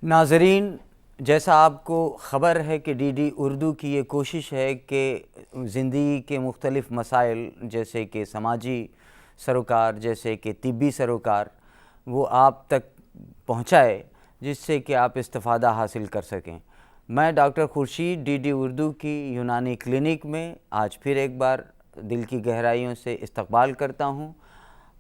नाज़रीन, जैसा आपको ख़बर है कि डीडी उर्दू की ये कोशिश है कि ज़िंदगी के मुख्तलिफ़ मसाइल जैसे कि समाजी सरोकार, जैसे कि तिब्बी सरोकार, वो आप तक पहुँचाए जिससे कि आप इस्तिफ़ादा हासिल कर सकें। मैं डॉक्टर खुर्शीद डीडी उर्दू की यूनानी क्लिनिक में आज फिर एक बार दिल की गहराइयों से इस्तकबाल करता हूँ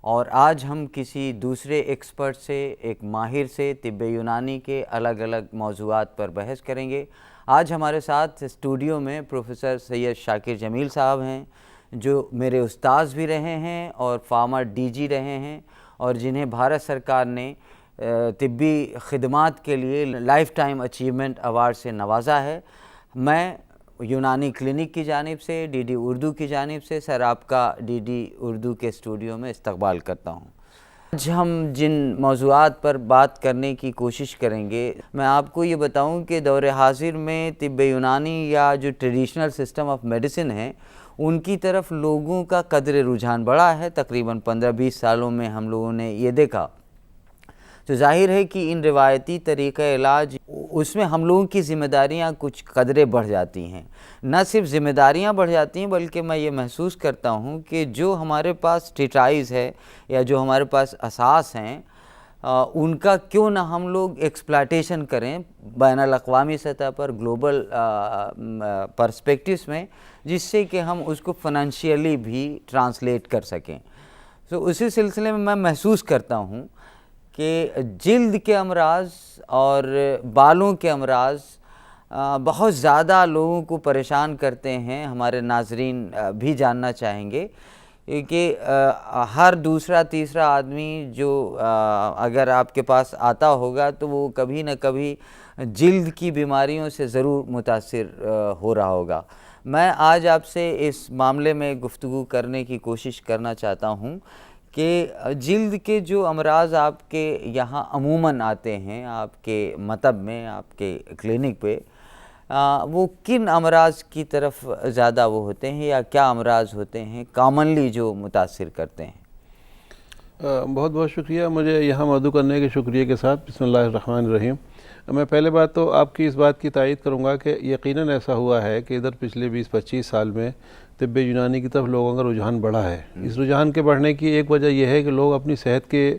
और आज हम किसी दूसरे एक्सपर्ट से, एक माहिर से तिब्ब यूनानी के अलग अलग मौज़ूआत पर बहस करेंगे। आज हमारे साथ स्टूडियो में प्रोफेसर सैयद शाकिर जमील साहब हैं, जो मेरे उस्ताद भी रहे हैं और फार्मर डीजी रहे हैं और जिन्हें भारत सरकार ने तिब्बी खिदमात के लिए लाइफ टाइम अचीवमेंट अवार्ड से नवाजा है। मैं यूनानी क्लिनिक की जानिब से, डीडी उर्दू की जानिब से सर आपका डीडी उर्दू के स्टूडियो में इस्तकबाल करता हूँ। आज हम जिन मौज़ूआत पर बात करने की कोशिश करेंगे, मैं आपको ये बताऊं कि दौर हाज़िर में तिब्ब यूनानी या जो ट्रेडिशनल सिस्टम ऑफ मेडिसिन है, उनकी तरफ लोगों का कदर रुझान बढ़ा है। तकरीबन 15-20 सालों में हम लोगों ने ये देखा, तो जाहिर है कि इन रिवायती तरीक़े इलाज उसमें हम लोगों की ज़िम्मेदारियाँ कुछ कदरे बढ़ जाती हैं। न सिर्फ ज़िम्मेदारियाँ बढ़ जाती हैं, बल्कि मैं ये महसूस करता हूँ कि जो हमारे पास ट्रीटाइज़ है या जो हमारे पास असास हैं, उनका क्यों ना हम लोग एक्सप्लॉयटेशन करें बैनुल अक़वामी सतह पर, ग्लोबल पर्सपेक्टिव्स में, जिससे कि हम उसको फ़ाइनेंशियली भी ट्रांसलेट कर सकें। तो उसी सिलसिले में मैं महसूस करता हूँ कि जिल्द के अमराज और बालों के अमराज बहुत ज़्यादा लोगों को परेशान करते हैं। हमारे नाज़रीन भी जानना चाहेंगे कि हर दूसरा तीसरा आदमी जो अगर आपके पास आता होगा तो वो कभी न कभी जिल्द की बीमारियों से ज़रूर मुतासिर हो रहा होगा। मैं आज आपसे इस मामले में गुफ्तगू करने की कोशिश करना चाहता हूँ कि जिल्द के जो अमराज आपके यहाँ अमूमन आते हैं, आपके मतब में, आपके क्लिनिक पे, वो किन अमराज की तरफ ज़्यादा वो होते हैं या क्या अमराज होते हैं कॉमनली जो मुतासिर करते हैं? बहुत बहुत शुक्रिया मुझे यहाँ मदऊ करने के शुक्रिया के साथ। बिस्मिल्लाहिर्रहमानिर्रहीम। मैं पहले बात तो आपकी इस बात की तायीद करूँगा कि यकीनन ऐसा हुआ है कि इधर पिछले 20-25 साल में तिब्ब यूनानी की तरफ लोगों का रुझान बढ़ा है। इस रुझान के बढ़ने की एक वजह यह है कि लोग अपनी सेहत के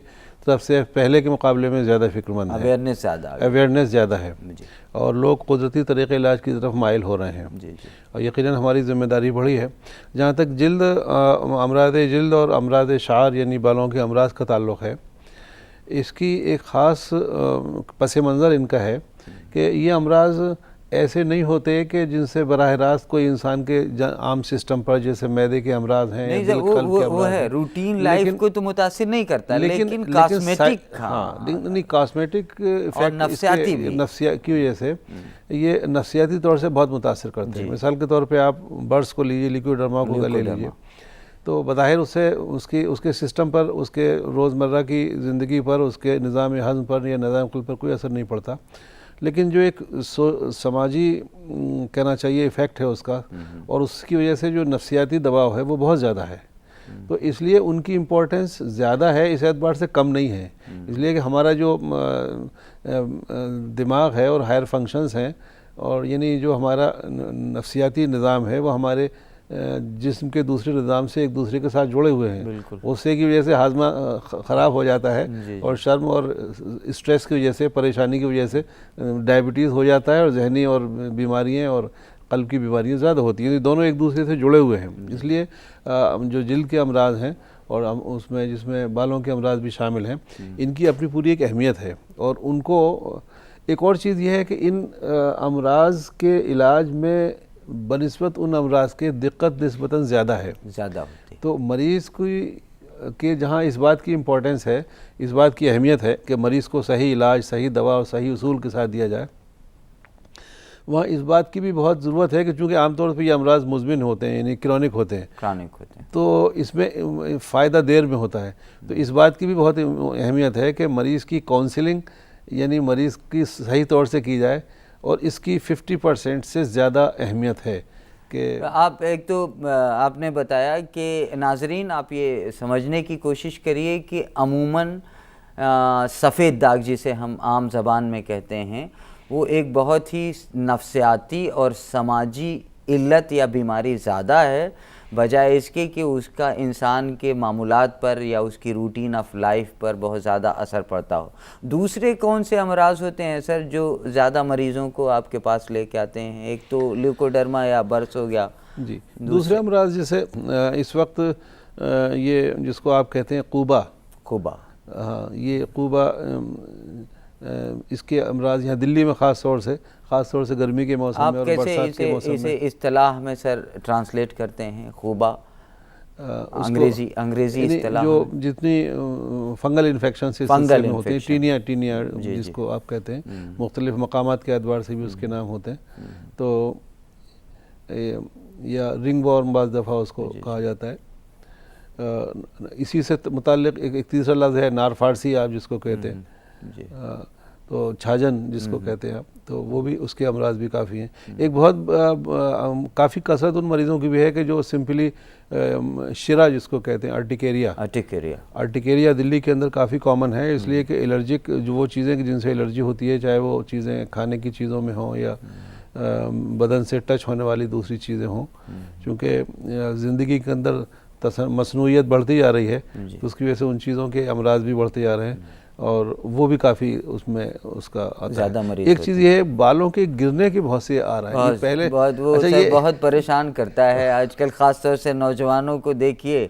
तरफ से पहले के मुकाबले में ज़्यादा फिक्रमंद हैं, अवेयरनेस ज़्यादा है और लोग कुदरती तरीक़े इलाज की तरफ माइल हो रहे हैं। और यकीनन हमारी ज़िम्मेदारी बढ़ी है। जहाँ तक जिल्द, अमराद जिल्द और अमराद शार यानी बालों के अमराज का ताल्लुक़ है, इसकी एक ख़ास पस मंज़र इनका है कि ये अमराज ऐसे नहीं होते कि जिनसे बराह रास्त कोई इंसान के आम सिस्टम पर, जैसे मैदे के अमराज हैं, नहीं, वो है रूटीन लाइफ को तो मुतासिर नहीं करता, लेकिन कॉस्मेटिक, नहीं कॉस्मेटिक और नफ्सियाती की वजह से ये नफ्सियाती तौर से बहुत मुतासिर करते हैं। मिसाल के तौर पे आप बर्ड्स को लीजिए, लिक्विडर्मा को ले लीजिए, तो बज़ाहिर उससे उसके सिस्टम पर, उसके रोज़मर्रा की ज़िंदगी पर, उसके निज़ाम हज़म पर या निज़ाम कुल पर कोई असर नहीं पड़ता। लेकिन जो एक समाजी कहना चाहिए इफ़ेक्ट है उसका, और उसकी वजह से जो नफ्सियाती दबाव है वो बहुत ज़्यादा है। तो इसलिए उनकी इम्पोर्टेंस ज़्यादा है, इस एतबार से कम नहीं है। इसलिए कि हमारा जो दिमाग है और हायर फंक्शंस हैं, और यानी जो हमारा नफ्सियाती निज़ाम है वो हमारे जिस्म के दूसरे निज़ाम से एक दूसरे के साथ जुड़े हुए हैं। उससे की वजह से हाजमा ख़राब हो जाता है और शर्म और स्ट्रेस की वजह से, परेशानी की वजह से डायबिटीज़ हो जाता है और जहनी और बीमारियाँ और क़ल्ब की बीमारियाँ ज़्यादा होती हैं। दोनों एक दूसरे से जुड़े हुए हैं। इसलिए जो जिल्द के अमराज हैं और उसमें जिसमें बालों के अमराज भी शामिल हैं, इनकी अपनी पूरी एक अहमियत है। और उनको एक और चीज़ यह है कि इन अमराज के इलाज में बनिस्बत उन अमराज के दिक्कत निस्बतन ज़्यादा होती। तो मरीज़ के जहाँ इस बात की इम्पोर्टेंस है, इस बात की अहमियत है कि मरीज़ को सही इलाज, सही दवा और सही उसूल के साथ दिया जाए, वहाँ इस बात की भी बहुत ज़रूरत है कि चूँकि आमतौर पर ये अमराज मुज़मिन होते हैं, यानी क्रॉनिक होते हैं, तो इसमें फ़ायदा देर में होता है। तो इस बात की भी बहुत अहमियत है कि मरीज़ की काउंसलिंग यानी मरीज़ की सही तौर से की जाए, और इसकी 50% से ज़्यादा अहमियत है कि आप एक तो आपने बताया कि नाज़रीन आप ये समझने की कोशिश करिए कि अमूमन सफ़ेद दाग जिसे हम आम ज़बान में कहते हैं, वो एक बहुत ही नफ्सियाती और समाजी इल्लत या बीमारी ज़्यादा है, बजाय इसके कि उसका इंसान के मामूलात पर या उसकी रूटीन ऑफ लाइफ पर बहुत ज़्यादा असर पड़ता हो। दूसरे कौन से अमराज होते हैं सर जो ज़्यादा मरीज़ों को आपके पास लेके आते हैं? एक तो ल्यूकोडर्मा या बर्स हो गया जी, दूसरे अमराज जैसे इस वक्त ये जिसको आप कहते हैं क़ुबा, हाँ, ये क़ुबा, इसके अमराज यहाँ दिल्ली में ख़ास तौर से गर्मी के मौसम में और बरसात के मौसम में। इसे इस्तिलाह में सर ट्रांसलेट करते हैं क़ुबा, अंग्रेज़ी इस्तिलाह जो जितनी फंगल इन्फेक्शन से होती हैं, टीनिया जिसको आप कहते हैं, मुख्तलिफ मकामात के एतबार से भी उसके नाम होते हैं, तो या रिंग वॉर्म बाज़ दफ़ा उसको कहा जाता है। इसी से मुताल्लिक़ एक तीसरा लफ्ज़ है नार फारसी, आप जिसको कहते हैं, तो छाजन जिसको कहते हैं आप, तो वो भी उसके अमराज भी काफ़ी हैं। एक बहुत काफ़ी कसरत उन मरीज़ों की भी है कि जो सिंपली शिरा जिसको कहते हैं, अर्टिकेरिया दिल्ली के अंदर काफ़ी कॉमन है, इसलिए कि एलर्जिक जो वो चीज़ें जिनसे एलर्जी होती है, चाहे वो चीज़ें खाने की चीज़ों में हों या बदन से टच होने वाली दूसरी चीज़ें हों, चूँकि ज़िंदगी के अंदर मसनूइयत बढ़ती जा रही है, तो उसकी वजह से उन चीज़ों के अमराज भी बढ़ते जा रहे हैं और वो भी काफ़ी उसमें उसका आता है। एक चीज़ ये है, बालों के गिरने की बहुत से आ रहा है पहले ये बहुत परेशान करता है आजकल, ख़ास तौर से नौजवानों को देखिए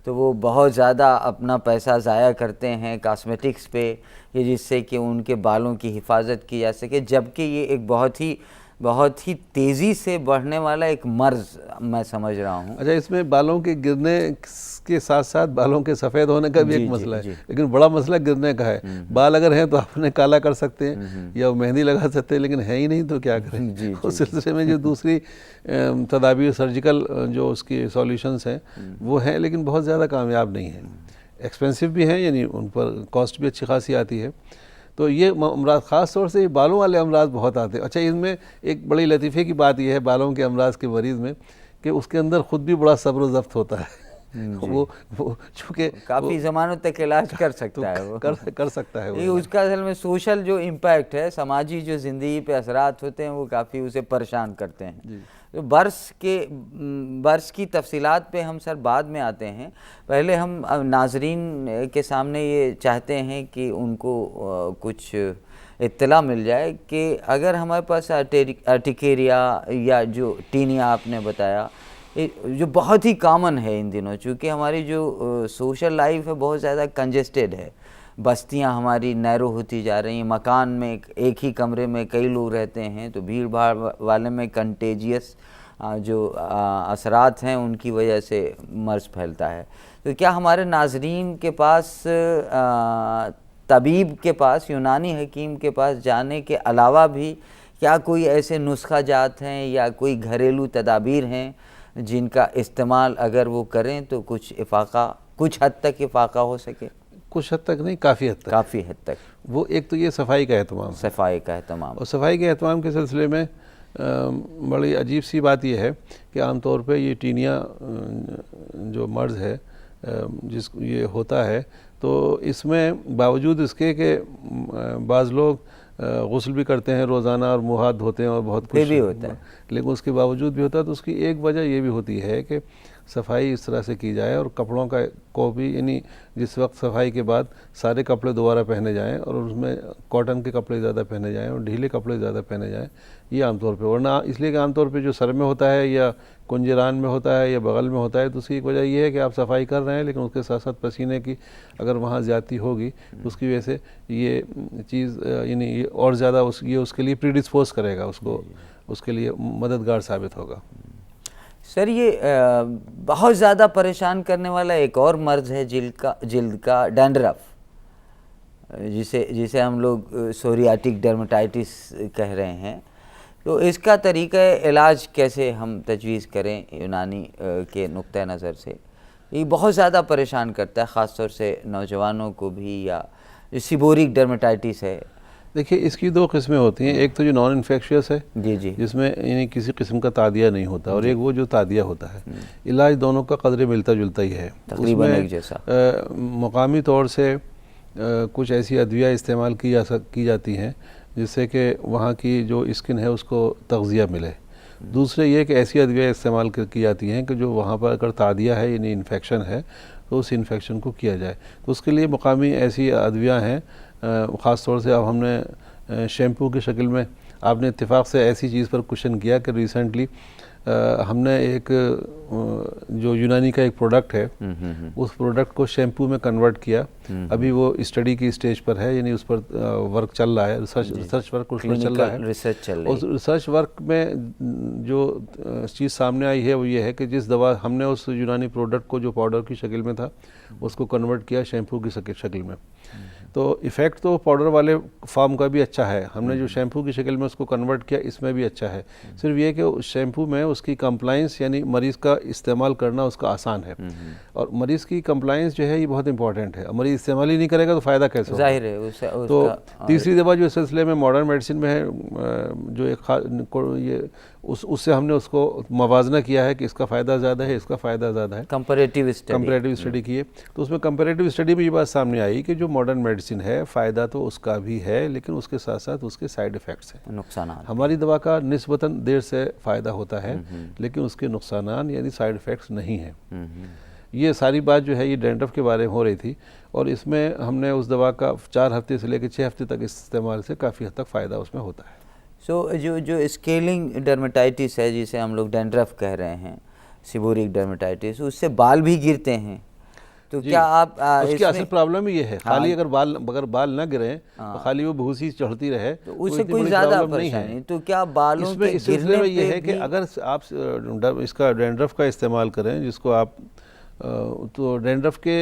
तो वो बहुत ज़्यादा अपना पैसा ज़ाया करते हैं कॉस्मेटिक्स पे, ये जिससे कि उनके बालों की हिफाजत की जा सके, जबकि ये एक बहुत ही तेज़ी से बढ़ने वाला एक मर्ज़ मैं समझ रहा हूँ। अच्छा, इसमें बालों के गिरने के साथ साथ बालों के सफ़ेद होने का भी एक मसला है, लेकिन बड़ा मसला गिरने का है। बाल अगर हैं तो आप उन्हें काला कर सकते हैं या मेहंदी लगा सकते हैं, लेकिन है ही नहीं तो क्या करें। उस सिलसिले में जो दूसरी तदाबीर सर्जिकल जो उसकी सॉल्यूशंस हैं वो हैं, लेकिन बहुत ज़्यादा कामयाब नहीं हैं, एक्सपेंसिव भी हैं, यानी उन पर कॉस्ट भी अच्छी खासी आती है। तो ये अमराज ख़ास तौर से बालों वाले अमराज बहुत आते हैं। अच्छा, इनमें एक बड़ी लतीफ़े की बात यह है बालों के अमराज के मरीज़ में कि उसके अंदर ख़ुद भी बड़ा सब्र ज़ब्त होता है। वो चूँकि काफ़ी ज़मानों तक इलाज कर सकता है, वो कर सकता है ये उसका असल में सोशल जो इम्पैक्ट है, समाजी जो ज़िंदगी पे असरात होते हैं, वो काफ़ी उसे परेशान करते हैं। तो बर्स की तफसीलात पे हम सर बाद में आते हैं, पहले हम नाजरीन के सामने ये चाहते हैं कि उनको कुछ इत्तला मिल जाए कि अगर हमारे पास अर्टिकेरिया या जो टीनिया आपने बताया, जो बहुत ही कॉमन है इन दिनों, चूँकि हमारी जो सोशल लाइफ है बहुत ज़्यादा कंजेस्टेड है, बस्तियां हमारी नैरो होती जा रही हैं, मकान में एक ही कमरे में कई लोग रहते हैं, तो भीड़ भाड़ वाले में कंटेजियस जो असरात हैं उनकी वजह से मर्ज़ फैलता है। तो क्या हमारे नाजरीन के पास तबीब के पास, यूनानी हकीम के पास जाने के अलावा भी क्या कोई ऐसे नुस्खा जात हैं या कोई घरेलू तदाबीर हैं जिनका इस्तेमाल अगर वो करें तो कुछ हद तक इफ़ाक़ा हो सके? कुछ हद तक नहीं, काफ़ी हद तक। वो एक तो ये सफाई का एहतमाम, और सफाई के एहतमाम के सिलसिले में बड़ी अजीब सी बात यह है कि आमतौर पे ये टीनिया जो मर्ज़ है ये होता है, तो इसमें बावजूद इसके कि बाज़ लोग गुस्ल भी करते हैं रोज़ाना और मुँह हाथ धोते हैं और बहुत कुछ भी होता है, लेकिन उसके बावजूद भी होता है, तो उसकी एक वजह ये भी होती है कि सफाई इस तरह से की जाए और कपड़ों को भी, यानी जिस वक्त सफाई के बाद सारे कपड़े दोबारा पहने जाएं और उसमें कॉटन के कपड़े ज़्यादा पहने जाएं और ढीले कपड़े ज़्यादा पहने जाएं, ये आमतौर पे, वरना इसलिए कि आमतौर पे जो सर में होता है या कुंजरान में होता है या बगल में होता है, तो उसकी एक वजह यह है कि आप सफाई कर रहे हैं, लेकिन उसके साथ साथ पसीने की अगर वहाँ ज़्यादती होगी तो उसकी वजह से ये चीज़ यानी ये और ज़्यादा ये उसके लिए प्रीडिस्पोज करेगा, उसके लिए मददगार साबित होगा। सर, ये बहुत ज़्यादा परेशान करने वाला एक और मर्ज़ है जिल्द का डैंड्रफ, जिसे हम लोग सोरियाटिक डर्मेटाइटिस कह रहे हैं। तो इसका तरीक़ा इलाज कैसे हम तजवीज़ करें यूनानी के नुक्ते नज़र से? ये बहुत ज़्यादा परेशान करता है, ख़ास तौर से नौजवानों को भी, या सीबोरिक डर्मेटाइटिस है। देखिए, इसकी दो किस्में होती हैं, एक तो जो नॉन इन्फेक्शियस है जिसमें यानी किसी किस्म का तादिया नहीं होता, और एक वो जो तादिया होता है। इलाज दोनों का कदरे मिलता जुलता ही है, तकरीबन एक जैसा। मुकामी तौर से कुछ ऐसी अद्विया इस्तेमाल की जाती हैं जिससे कि वहाँ की जो स्किन है उसको तग़ज़िया मिले। दूसरे ये कि ऐसी अद्विया इस्तेमाल की जाती हैं कि जो वहाँ पर अगर तादिया है यानी इन्फेक्शन है तो उस इन्फेक्शन को किया जाए। तो उसके लिए मुकामी ऐसी अद्विया हैं, ख़ास तौर से अब हमने शैम्पू की शक्ल में, आपने इत्तेफाक से ऐसी चीज़ पर क्वेश्चन किया कि रिसेंटली हमने एक जो यूनानी का एक प्रोडक्ट है उस प्रोडक्ट को शैम्पू में कन्वर्ट किया। अभी वो स्टडी की स्टेज पर है, यानी उस पर वर्क चल रहा है, रिसर्च वर्क उस पर चल रहा है। उस रिसर्च वर्क में जो चीज़ सामने आई है वो ये है कि जिस दवा हमने उस यूनानी प्रोडक्ट को जो पाउडर की शक्ल में था उसको कन्वर्ट किया शैम्पू की शक्ल में। तो इफ़ेक्ट तो पाउडर वाले फॉर्म का भी अच्छा है, हमने जो शैम्पू की शक्ल में उसको कन्वर्ट किया इसमें भी अच्छा है। सिर्फ ये कि उस शैम्पू में उसकी कंप्लाइंस यानी मरीज़ का इस्तेमाल करना उसका आसान है, और मरीज़ की कंप्लाइंस जो है ये बहुत इंपॉर्टेंट है। मरीज़ इस्तेमाल ही नहीं करेगा तो फ़ायदा कैसे होगा? ज़ाहिर है। तो तीसरी दवा जो इस सिलसिले में मॉडर्न मेडिसिन में है, जो एक उससे हमने उसको मवाजना किया है कि इसका फ़ायदा ज़्यादा है, इसका फ़ायदा ज़्यादा है। कंपैरेटिव स्टडी की है, तो उसमें कंपैरेटिव स्टडी में ये बात सामने आई कि जो मॉडर्न मेडिसिन है फ़ायदा तो उसका भी है, लेकिन उसके साथ साथ उसके साइड इफ़ेक्ट्स हैं, नुकसान। हमारी दवा का निस्बतन देर से फ़ायदा होता है लेकिन उसके नुकसान यानी साइड इफ़ेक्ट्स नहीं हैं। ये सारी बात जो है ये डैंड्रफ के बारे में हो रही थी, और इसमें हमने उस दवा का 4 हफ्ते से लेकर 6 हफ्ते तक इस्तेमाल से काफ़ी हद तक फ़ायदा उसमें होता है। जो स्केलिंग डर्मेटाइटिस है जिसे हम लोग डैंड्रफ कह रहे हैं, सीबोरिक डर्मेटाइटिस, उससे बाल भी गिरते हैं, तो क्या आप उसकी असल प्रॉब्लम ये है, खाली अगर बाल ना गिरे तो खाली वो भूसी चढ़ती रहे तो उससे कोई ज़्यादा परेशानी, तो क्या बालों के इस सिलसिले में ये है कि अगर आप इसका डैंड्रफ का इस्तेमाल करें जिसको आप तो डैंड्रफ के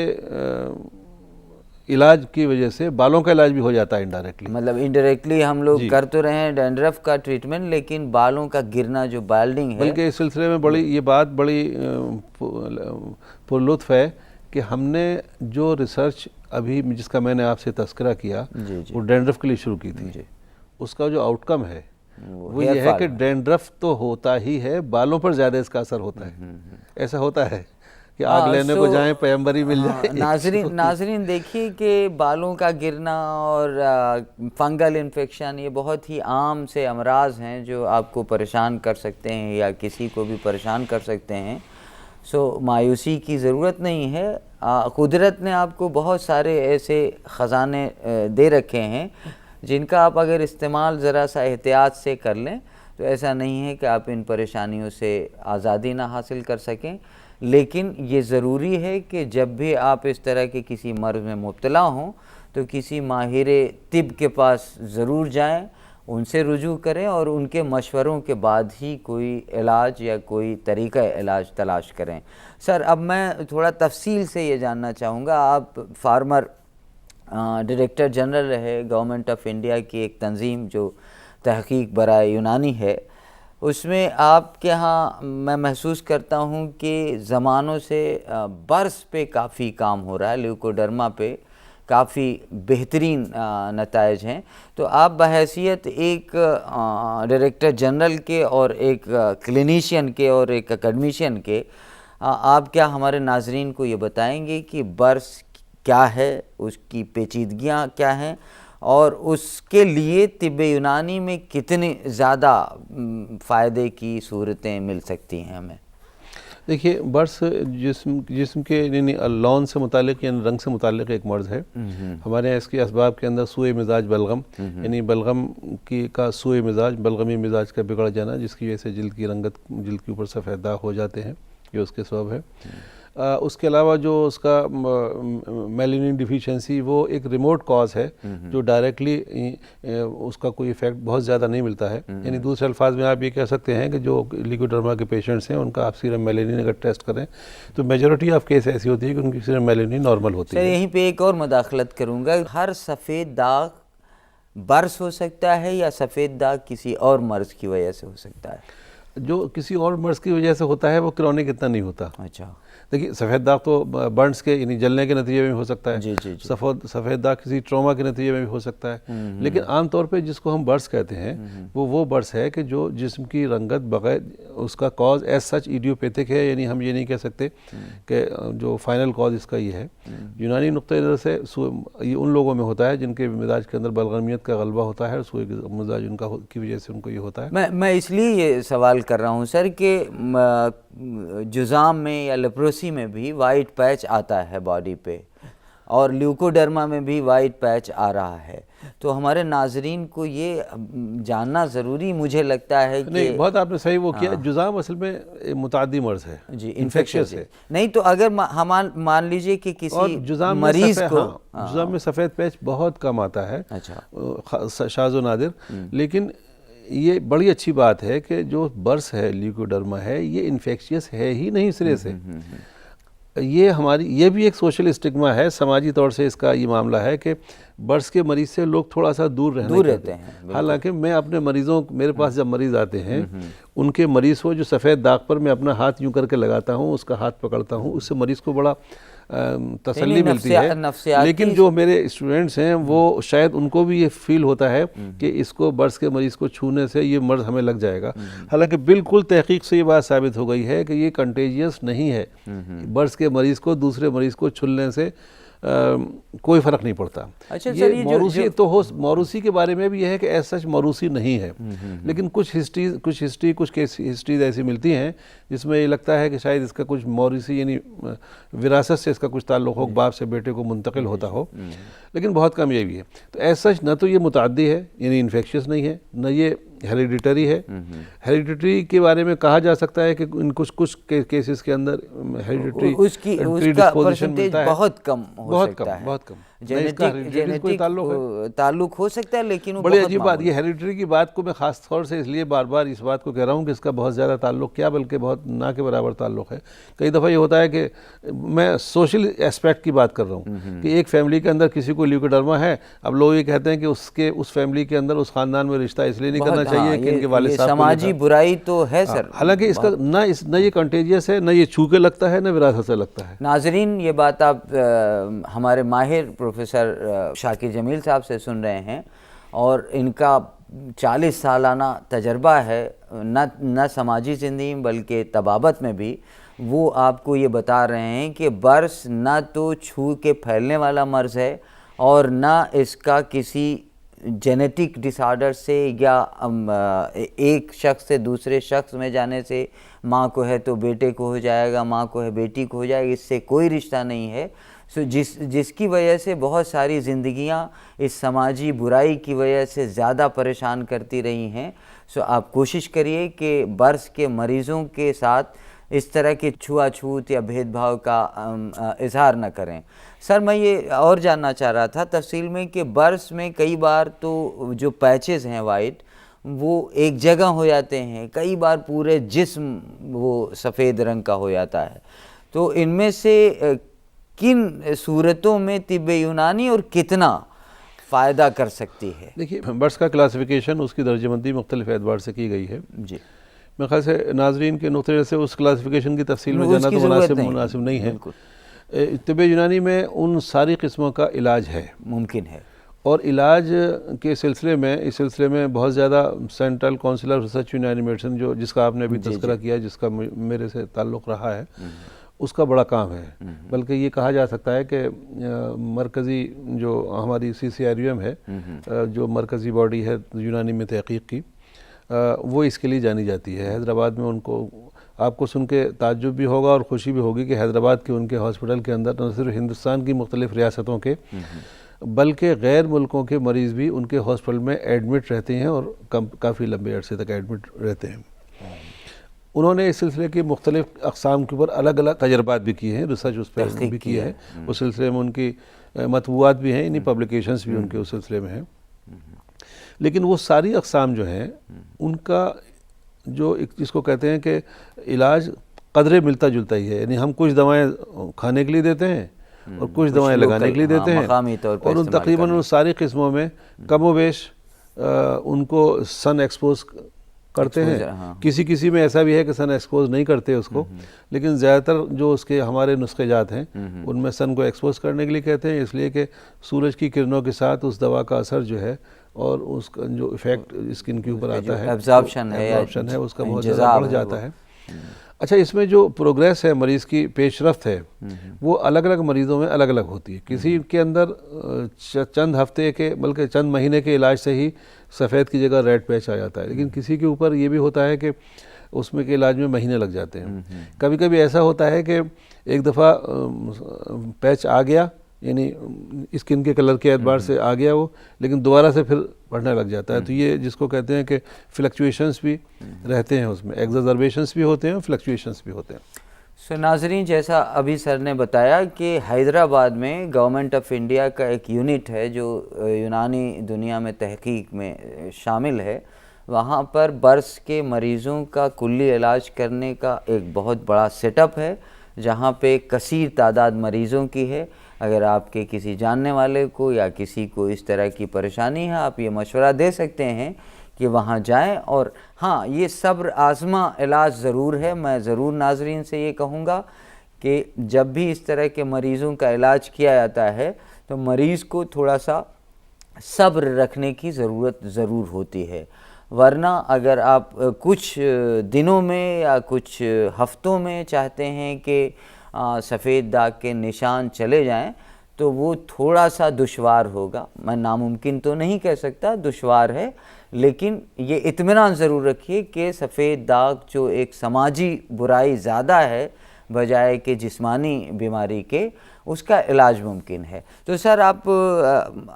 इलाज की वजह से बालों का इलाज भी हो जाता है इनडायरेक्टली। मतलब इनडायरेक्टली हम लोग कर तो रहे हैं डैंड्रफ का ट्रीटमेंट, लेकिन बालों का गिरना जो बाल्डिंग है, बल्कि इस सिलसिले में बड़ी ये बात बड़ी पुरलुत्फ है कि हमने जो रिसर्च अभी जिसका मैंने आपसे तस्करा किया वो डैंड्रफ के लिए शुरू की थी, उसका जो आउटकम है वो ये है कि डैंड्रफ तो होता ही है, बालों पर ज़्यादा इसका असर होता है। ऐसा होता है कि आग लेने को जाएं पैगंबरी मिल जाए। नाजरीन देखिए कि बालों का गिरना और फंगल इन्फेक्शन ये बहुत ही आम से अमराज हैं जो आपको परेशान कर सकते हैं या किसी को भी परेशान कर सकते हैं। मायूसी की ज़रूरत नहीं है, कुदरत ने आपको बहुत सारे ऐसे ख़जाने दे रखे हैं जिनका आप अगर इस्तेमाल ज़रा सा एहतियात से कर लें तो ऐसा नहीं है कि आप इन परेशानियों से आज़ादी ना हासिल कर सकें। लेकिन ये ज़रूरी है कि जब भी आप इस तरह के किसी मर्ज़ में मुब्तला हों तो किसी माहिर तिब के पास ज़रूर जाएं, उनसे रुजू करें और उनके मशवरों के बाद ही कोई इलाज या कोई तरीक़ा इलाज तलाश करें। सर, अब मैं थोड़ा तफसील से ये जानना चाहूँगा, आप फार्मर डायरेक्टर जनरल रहे गवर्नमेंट ऑफ इंडिया की एक तंजीम जो तहक़ीक़ बराए यूनानी है, उसमें आपके यहाँ मैं महसूस करता हूँ कि ज़मानों से बर्स पे काफ़ी काम हो रहा है, ल्यूकोडर्मा पे काफ़ी बेहतरीन नताइज हैं। तो आप बहैसियत एक डायरेक्टर जनरल के और एक क्लिनिशियन के और एक एकेडमिशियन के, आप क्या हमारे नाजरीन को ये बताएंगे कि बर्स क्या है, उसकी पेचीदगियाँ क्या हैं और उसके लिए तिब्ब यूनानी में कितनी ज़्यादा फ़ायदे की सूरतें मिल सकती हैं हमें? देखिए, बर्स जिस्म के यानी लौन से मुतालिक यानी रंग से मुतालिक एक मर्ज़ है। हमारे यहाँ इसके असबाब के अंदर सूए मिजाज बलगम यानी बलगम का सूए मिजाज, बलगमी मिजाज का बिगड़ जाना जिसकी वजह से जिल्द की रंगत, जिल्द के ऊपर सफ़ेद दाग हो जाते हैं, ये उसके सबब है। उसके अलावा जो उसका मेलानिन डिफिशिएंसी वो एक रिमोट कॉज है जो डायरेक्टली उसका कोई इफ़ेक्ट बहुत ज़्यादा नहीं मिलता है। यानी दूसरे अल्फाज में आप ये कह सकते हैं कि जो ल्यूकोडर्मा के पेशेंट्स हैं उनका आप सीरम मेलानिन अगर टेस्ट करें तो मेजॉरिटी ऑफ केस ऐसी होती है कि उनकी सीरम मेलानिन नॉर्मल होती है। यहीं पे एक और मुदाखलत करूँगा, हर सफ़ेद दाग बर्स हो सकता है या सफ़ेद दाग किसी और मर्ज़ की वजह से हो सकता है? जो किसी और मर्ज की वजह से होता है वो क्रॉनिक इतना नहीं होता। अच्छा, देखिए सफ़ेद दाग तो बर्न्स के यानी जलने के नतीजे में भी हो सकता है, जी जी जी। सफ़ेद दाग किसी ट्रॉमा के नतीजे में भी हो सकता है। लेकिन आमतौर पे जिसको हम बर्स कहते हैं वो बर्स है कि जो जिस्म की रंगत बगैर उसका कॉज एज सच इडियोपैथिक है, यानी हम ये नहीं कह सकते कि जो फाइनल कॉज इसका ये है। यूनानी नुक्ते नज़र से ये उन लोगों में होता है जिनके मिजाज के अंदर बलगमियत का गलबा होता है और सूए मिजाज उनका की वजह से उनको ये होता है। मैं इसलिए ये सवाल कर रहा हूँ सर कि जुज़ाम में या लेप्रोसी में भी वाइट पैच आता है बॉडी पे, और ल्यूकोडर्मा में भी वाइट पैच आ रहा है। तो हमारे नाजरीन को ये जानना ज़रूरी मुझे लगता है कि नहीं, बहुत आपने सही वो किया। जुज़ाम असल में मुतादी मर्ज़ है जी, इन्फेक्शियस है। नहीं तो अगर हम मान लीजिए कि किसी जुज़ाम मरीज को जुज़ाम में सफ़ेद पैच बहुत कम आता है, अच्छा, शाज़ो नादिर। लेकिन ये बड़ी अच्छी बात है कि जो बर्स है ल्यूकोडर्मा है ये इन्फेक्शियस है ही नहीं सिरे से। ये हमारी ये भी एक सोशल स्टिग्मा है, समाजी तौर से इसका ये मामला है कि बर्स के मरीज से लोग थोड़ा सा दूर रहते हैं। हालांकि मैं अपने मरीज़ों, मेरे पास जब मरीज़ आते हैं उनके मरीज़ को जो सफ़ेद दाग पर मैं अपना हाथ यूं करके लगाता हूं, उसका हाथ पकड़ता हूं, उससे मरीज़ को बड़ा तसल्ली मिलती है। लेकिन जो मेरे स्टूडेंट्स हैं वो शायद उनको भी ये फील होता है कि इसको बर्स के मरीज़ को छूने से ये मर्ज़ हमें लग जाएगा। हालांकि बिल्कुल तहकीक से ये बात साबित हो गई है कि ये कंटेजियस नहीं है। बर्स के मरीज़ को दूसरे मरीज़ को छूने से कोई फ़र्क नहीं पड़ता। अच्छा, ये मौरूसी तो हो, मौरूसी के बारे में भी यह है कि ऐसा सच मौरूसी नहीं है। लेकिन कुछ हिस्ट्रीज ऐसी मिलती हैं जिसमें ये लगता है कि शायद इसका कुछ मौरूसी यानी विरासत से इसका कुछ ताल्लुक़ हो, बाप से बेटे को मुंतकिल होता हो, लेकिन बहुत कम ये भी है। तो ऐसा सच न तो ये मुताद्दी है यानी इन्फेक्शियस नहीं है, न ये हेरिडिटरी है। हेरिडिटरी के बारे में कहा जा सकता है कि इन कुछ केसेस के अंदर हेरिडिटरी उसका परसेंटेज बहुत कम हो सकता है, बहुत कम। जेनेटिक ताल्लुक हो सकता है, लेकिन वो बड़ी अजीब बात, ये हेरिडिटरी की बात को मैं खास तौर से इसलिए बार बार इस बात को कह रहा हूँ कि इसका बहुत ज़्यादा ताल्लुक क्या बल्कि बहुत ना के बराबर ताल्लुक है। कई दफ़ा ये होता है कि मैं सोशल एस्पेक्ट की बात कर रहा हूँ कि एक फैमिली के अंदर किसी को ल्यूकोडर्मा है, अब लोग ये कहते हैं कि उस फैमिली के अंदर उस खानदान में रिश्ता इसलिए नहीं करना चाहिए कि इनके वालिद साहब, समाजी बुराई तो है सर। हालांकि इसका न ये कंटेजियस है, न ये छू के लगता है, न विरासत से लगता है। नाजरीन, ये बात आप हमारे माहिर प्रोफेसर शाकिर जमील साहब से सुन रहे हैं, और इनका 40 सालाना तजर्बा है न समाजी ज़िंदगी बल्कि तबाबत में भी। वो आपको ये बता रहे हैं कि बर्स ना तो छू के फैलने वाला मर्ज़ है और ना इसका किसी जेनेटिक डिसऑर्डर से या एक शख्स से दूसरे शख्स में जाने से, माँ को है तो बेटे को हो जाएगा, माँ को है बेटी को हो जाएगा, इससे कोई रिश्ता नहीं है। सो जिसकी वजह से बहुत सारी ज़िंदगियाँ इस समाजी बुराई की वजह से ज़्यादा परेशान करती रही हैं। सो आप कोशिश करिए कि बर्स के मरीज़ों के साथ इस तरह के छुआछूत या भेदभाव का इजहार न करें। सर, मैं ये और जानना चाह रहा था तफसील में कि बर्स में कई बार तो जो पैचेस हैं वाइट, वो एक जगह हो जाते हैं, कई बार पूरे जिस्म वो सफ़ेद रंग का हो जाता है। तो इनमें से किन सूरतों में तिब्बे यूनानी और कितना फ़ायदा कर सकती है? देखिए, बर्स का क्लासिफिकेशन उसकी दर्जेबंदी मुख्तलिफ एतबार से की गई है जी। मेरे ख्याल से नाजरीन के नुक्ते से उस क्लासिफिकेशन की तफसील में जाना तो मुनासिब नहीं है। तिब्बे यूनानी में उन सारी किस्मों का इलाज है, मुमकिन है, और इलाज के सिलसिले में इस सिलसिले में बहुत ज़्यादा सेंट्रल काउंसिल ऑफ रिसर्च यूनानी मेडिसिन जिसका आपने अभी तज़किरा किया, जिसका मेरे से ताल्लुक़ रहा है, उसका बड़ा काम है। बल्कि ये कहा जा सकता है कि मरकज़ी जो हमारी CCRUM है, जो मरकज़ी बॉडी है यूनानी में तहक़ीक़ की, वो इसके लिए जानी जाती है। हैदराबाद में उनको, आपको सुन के ताज्जुब भी होगा और ख़ुशी भी होगी कि हैदराबाद के उनके हॉस्पिटल के अंदर न सिर्फ हिंदुस्तान की मुख्तलिफ़ रियासतों के बल्कि गैर मुल्कों के मरीज़ भी उनके हॉस्पिटल में एडमिट रहते हैं और काफ़ी लंबे अरसे तक एडमिट रहते हैं। उन्होंने इस सिलसिले की मुख्तलिफ़ अक़साम के ऊपर अलग अलग तजर्बात भी किए हैं, रिसर्च उस पर भी की है। उस सिलसिले में उनकी मतबूआत भी हैं, इन्हीं पब्लिकेशंस भी उनके उस सिलसिले में हैं। लेकिन वो सारी अक़साम जो हैं उनका जो एक जिसको कहते हैं कि इलाज कदरे मिलता जुलता ही है, यानी हम कुछ दवाएं खाने के लिए देते हैं और कुछ दवाएं लगाने के लिए देते हैं, और उन तकरीबन उन सारी किस्मों में कमोबेश उनको सन एक्सपोज करते हैं। किसी किसी में ऐसा भी है कि सन एक्सपोज नहीं करते उसको, लेकिन ज़्यादातर जो उसके हमारे नुस्खे जात हैं उनमें सन को एक्सपोज करने के लिए कहते हैं, इसलिए कि सूरज की किरणों के साथ उस दवा का असर जो है और उसका जो इफ़ेक्ट स्किन के ऊपर आता है, एब्जॉर्प्शन है उसका बहुत ज़्यादा बढ़ जाता है। अच्छा, इसमें जो प्रोग्रेस है मरीज़ की पेशरफ्त है वो अलग अलग मरीज़ों में अलग अलग होती है। किसी के अंदर चंद हफ्ते के बल्कि चंद महीने के इलाज से ही सफ़ेद की जगह रेड पैच आ जाता है, लेकिन किसी के ऊपर ये भी होता है कि उसमें के इलाज में महीने लग जाते हैं। कभी कभी ऐसा होता है कि एक दफ़ा पैच आ गया, यानी स्किन के कलर के एतबार से आ गया वो, लेकिन दोबारा से फिर बढ़ने लग जाता है। तो ये जिसको कहते हैं कि फ्लक्चुएशंस भी रहते हैं, उसमें एक्सर्बेशंस भी होते हैं और फ्लक्चुएशंस भी होते हैं। सो नाजरीन, जैसा अभी सर ने बताया कि हैदराबाद में गवर्नमेंट ऑफ इंडिया का एक यूनिट है जो यूनानी दुनिया में तहकीक में शामिल है। वहाँ पर बर्स के मरीज़ों का कुल्ली इलाज करने का एक बहुत बड़ा सेटअप है, जहाँ पे कसीर तादाद मरीज़ों की है। अगर आपके किसी जानने वाले को या किसी को इस तरह की परेशानी है, आप ये मशवरा दे सकते हैं कि वहाँ जाएं। और हाँ, ये सब्र आज़मा इलाज ज़रूर है। मैं ज़रूर नाजरीन से ये कहूँगा कि जब भी इस तरह के मरीज़ों का इलाज किया जाता है तो मरीज़ को थोड़ा सा सब्र रखने की ज़रूरत ज़रूर होती है, वरना अगर आप कुछ दिनों में या कुछ हफ्तों में चाहते हैं कि सफ़ेद दाग के निशान चले जाएं, तो वो थोड़ा सा दुश्वार होगा। मैं नामुमकिन तो नहीं कह सकता, दुश्वार है, लेकिन ये इत्मीनान ज़रूर रखिए कि सफ़ेद दाग जो एक समाजी बुराई ज़्यादा है बजाय कि जिस्मानी बीमारी के, उसका इलाज मुमकिन है। तो सर, आप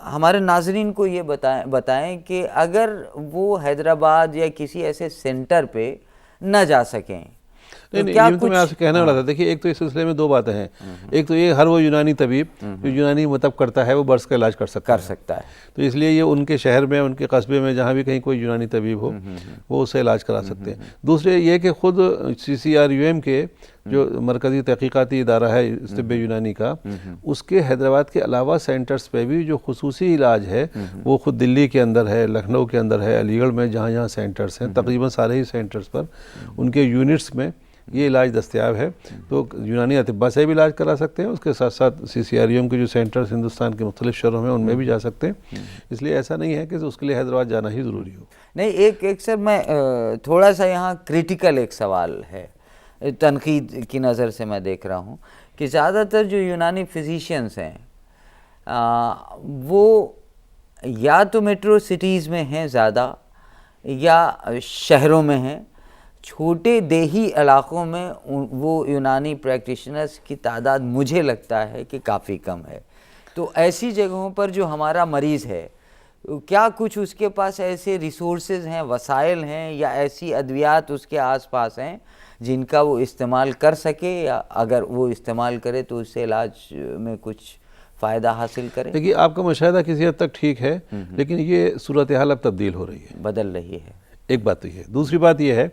हमारे नाजरीन को ये बताएं कि अगर वो हैदराबाद या किसी ऐसे सेंटर पे न जा सकें तो क्या कुछ मैं आपसे कहने वाला था। देखिए, एक तो इस सिलसिले में दो बातें हैं। एक तो ये हर वो यूनानी तबीब जो यूनानी मतलब करता है वो बर्स का इलाज कर सकता है। तो इसलिए ये उनके शहर में, उनके कस्बे में जहाँ भी कहीं कोई यूनानी तबीब हो वो उससे इलाज करा सकते हैं। दूसरे ये कि ख़ुद CCRUM के जो मरकज़ी तहक़ीक़ाती इदारा है तिब्ब यूनानी का, उसके हैदराबाद के अलावा सेंटर्स पे भी जो खुसूसी इलाज है वो ख़ुद दिल्ली के अंदर है, लखनऊ के अंदर है, अलीगढ़ में जहाँ जहाँ सेंटर्स हैं, तकरीबन सारे ही सेंटर्स पर उनके यूनिट्स में ये इलाज दस्तयाब है। तो यूनानी अतिब्बा से भी इलाज करा सकते हैं, उसके साथ साथ CCRUM के जो सेंटर्स हिंदुस्तान के मुख्तलिफ शहरों में उनमें भी जा सकते हैं। इसलिए ऐसा नहीं है कि उसके लिए हैदराबाद जाना ही ज़रूरी हो। नहीं, एक सर, मैं थोड़ा सा यहाँ क्रिटिकल एक सवाल है, तनकीद की नज़र से मैं देख रहा हूँ कि ज़्यादातर जो यूनानी फिजिशियंस हैं वो या तो मेट्रो सिटीज़ में हैं ज़्यादा या शहरों में हैं। छोटे देही इलाक़ों में वो यूनानी प्रैक्टिशनर्स की तादाद मुझे लगता है कि काफ़ी कम है। तो ऐसी जगहों पर जो हमारा मरीज़ है, क्या कुछ उसके पास ऐसे रिसोर्सेज हैं, वसाइल हैं या ऐसी अद्वियात उसके आसपास हैं जिनका वो इस्तेमाल कर सके, या अगर वो इस्तेमाल करे तो उससे इलाज में कुछ फ़ायदा हासिल करे? देखिए, आपका मुशाहिदा किसी हद तक ठीक है, लेकिन ये सूरत हाल अब तब्दील हो रही है, बदल रही है। एक बात तो ये। दूसरी बात ये है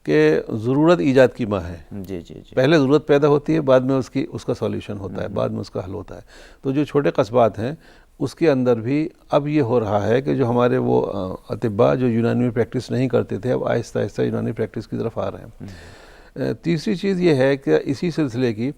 कि ज़रूरत ईजाद की माँ है। जी। पहले ज़रूरत पैदा होती है, बाद में उसका सॉल्यूशन होता है, बाद में उसका हल होता है। तो जो छोटे कस्बात हैं उसके अंदर भी अब ये हो रहा है कि जो हमारे वो अतिब्बा जो यूनानी में प्रैक्टिस नहीं करते थे, अब आहिस्ता आहिस्ता यूनानी प्रैक्टिस की तरफ आ रहे हैं। तीसरी चीज़ ये है कि इसी सिलसिले की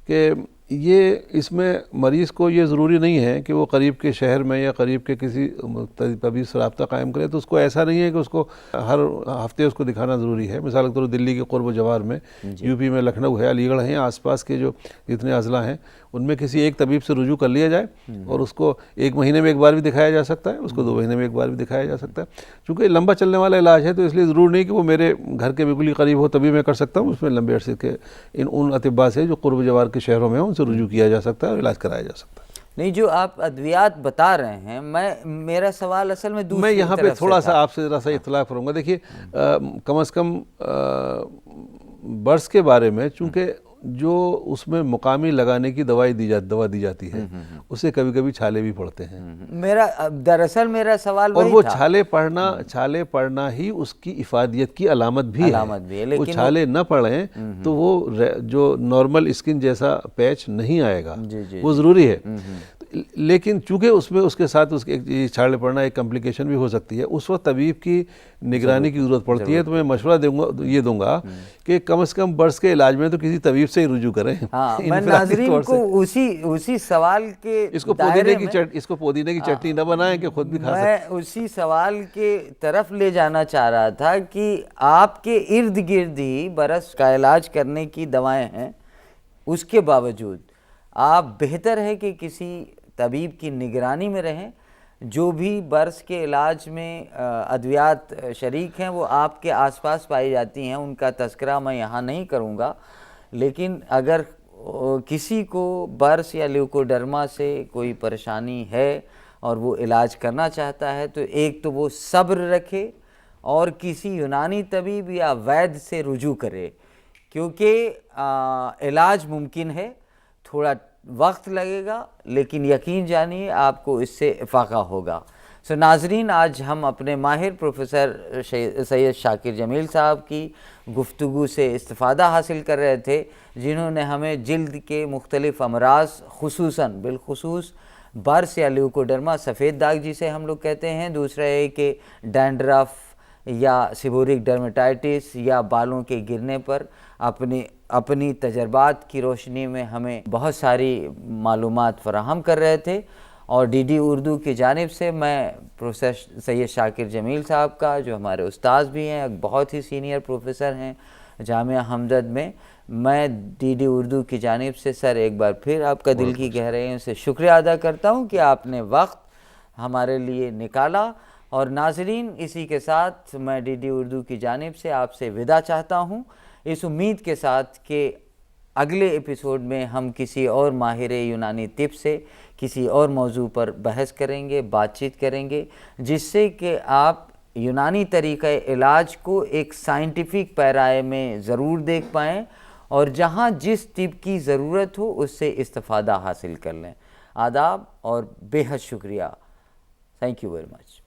कि ये इसमें मरीज़ को ये ज़रूरी नहीं है कि वो करीब के शहर में या करीब के किसी तबीब से रब्ता कायम करे। तो उसको ऐसा नहीं है कि उसको हर हफ्ते उसको दिखाना ज़रूरी है। मिसाल के तौर पर दिल्ली के क़ुर्ब जवार में, यूपी में लखनऊ है, अलीगढ़ हैं, आसपास के जो जितने अज़ला हैं उनमें किसी एक तबीब से रुजू कर लिया जाए और उसको 1 महीने में एक बार भी दिखाया जा सकता है, उसको 2 महीने में एक बार भी दिखाया जा सकता है। चूँकि लंबा चलने वाला इलाज है तो इसलिए ज़रूर नहीं कि वो मेरे घर के बिल्कुल ही करीब हो तभी मैं कर सकता हूँ। उसमें लंबे अरसे के उन अतिब्बा से जो क़ुर्ब जवार के शहरों में उनसे रुजू किया जा सकता है और इलाज कराया जा सकता है। नहीं, जो आप अद्वियात बता रहे हैं, मेरा सवाल असल में दूसरी मैं यहाँ पे थोड़ा सा आपसे ज़रा सा इख्तिलाफ करूँगा। देखिए, कम अज़ कम बर्स के बारे में चूँकि जो उसमें मुकामी लगाने की दवा दी जाती है, उससे कभी कभी छाले भी पड़ते हैं। दरअसल मेरा सवाल और वही वो था। छाले पड़ना ही उसकी इफादियत की अलामत भी है। वो लेकिन छाले न पड़ें तो वो जो नॉर्मल स्किन जैसा पैच नहीं आएगा, वो ज़रूरी है। लेकिन चूंकि उसमें उसके साथ उसके छाले पड़ना एक कॉम्प्लिकेशन भी हो सकती है, उस वक्त तबीब की निगरानी की ज़रूरत पड़ती है। तो मैं मशवरा दूंगा कि कम से कम बर्स के इलाज में तो किसी तबीब से ही रुजू करें। हाँ, मैं नाज़रीन को उसी सवाल के इसको पुदीने की चटनी न बनाएं कि खुद भी खा सकें। मैं उसी सवाल के तरफ ले जाना चाह रहा था कि आपके इर्द गिर्द ही बरस का इलाज करने की दवाएं हैं, उसके बावजूद आप बेहतर है कि किसी तबीब की निगरानी में रहें। जो भी बर्स के इलाज में अद्वियात शरीक हैं वो आपके आसपास पाई जाती हैं, उनका तस्करा मैं यहाँ नहीं करूँगा। लेकिन अगर किसी को बर्स या ल्यूकोडर्मा से कोई परेशानी है और वो इलाज करना चाहता है तो एक तो वो सब्र रखे और किसी यूनानी तबीब या वैद्य से रुजू करे, क्योंकि इलाज मुमकिन है। थोड़ा वक्त लगेगा लेकिन यकीन जानिए आपको इससे इफाका होगा। सो नाजरीन, आज हम अपने माहिर प्रोफेसर सैयद शाकिर जमील साहब की गुफ्तगू से इस्तिफ़ादा हासिल कर रहे थे, जिन्होंने हमें जिल्द के मुख्तलिफ़ अमराज खुसूसन बिलखुसूस बर्स या ल्यूकोडर्मा सफ़ेद दाग जिसे हम लोग कहते हैं, दूसरा है कि डैंड्रफ या सिबोरिक डर्मेटाइटिस या बालों के गिरने पर अपनी तजर्बात की रोशनी में हमें बहुत सारी मालूमात फराहम कर रहे थे। और डीडी उर्दू की जानिब से मैं प्रोफेसर सैयद शाकिर जमील साहब का, जो हमारे उस्ताद भी हैं, बहुत ही सीनियर प्रोफेसर हैं जामिया हमदर्द में, मैं डीडी उर्दू की जानिब से सर एक बार फिर आपका दिल की गहराइयों से शुक्रिया अदा करता हूं कि आपने वक्त हमारे लिए निकाला। और नाजरीन, इसी के साथ मैं डीडी उर्दू की जानिब से आपसे विदा चाहता हूं, इस उम्मीद के साथ कि अगले एपिसोड में हम किसी और माहिर यूनानी तिब से किसी और मौजू पर बहस करेंगे, बातचीत करेंगे, जिससे कि आप यूनानी तरीक़ा इलाज को एक साइंटिफिक पैराए में ज़रूर देख पाएँ और जहाँ जिस तिब की ज़रूरत हो उससे इस्तिफ़ादा हासिल कर लें। आदाब और बेहद शुक्रिया। Thank you very much.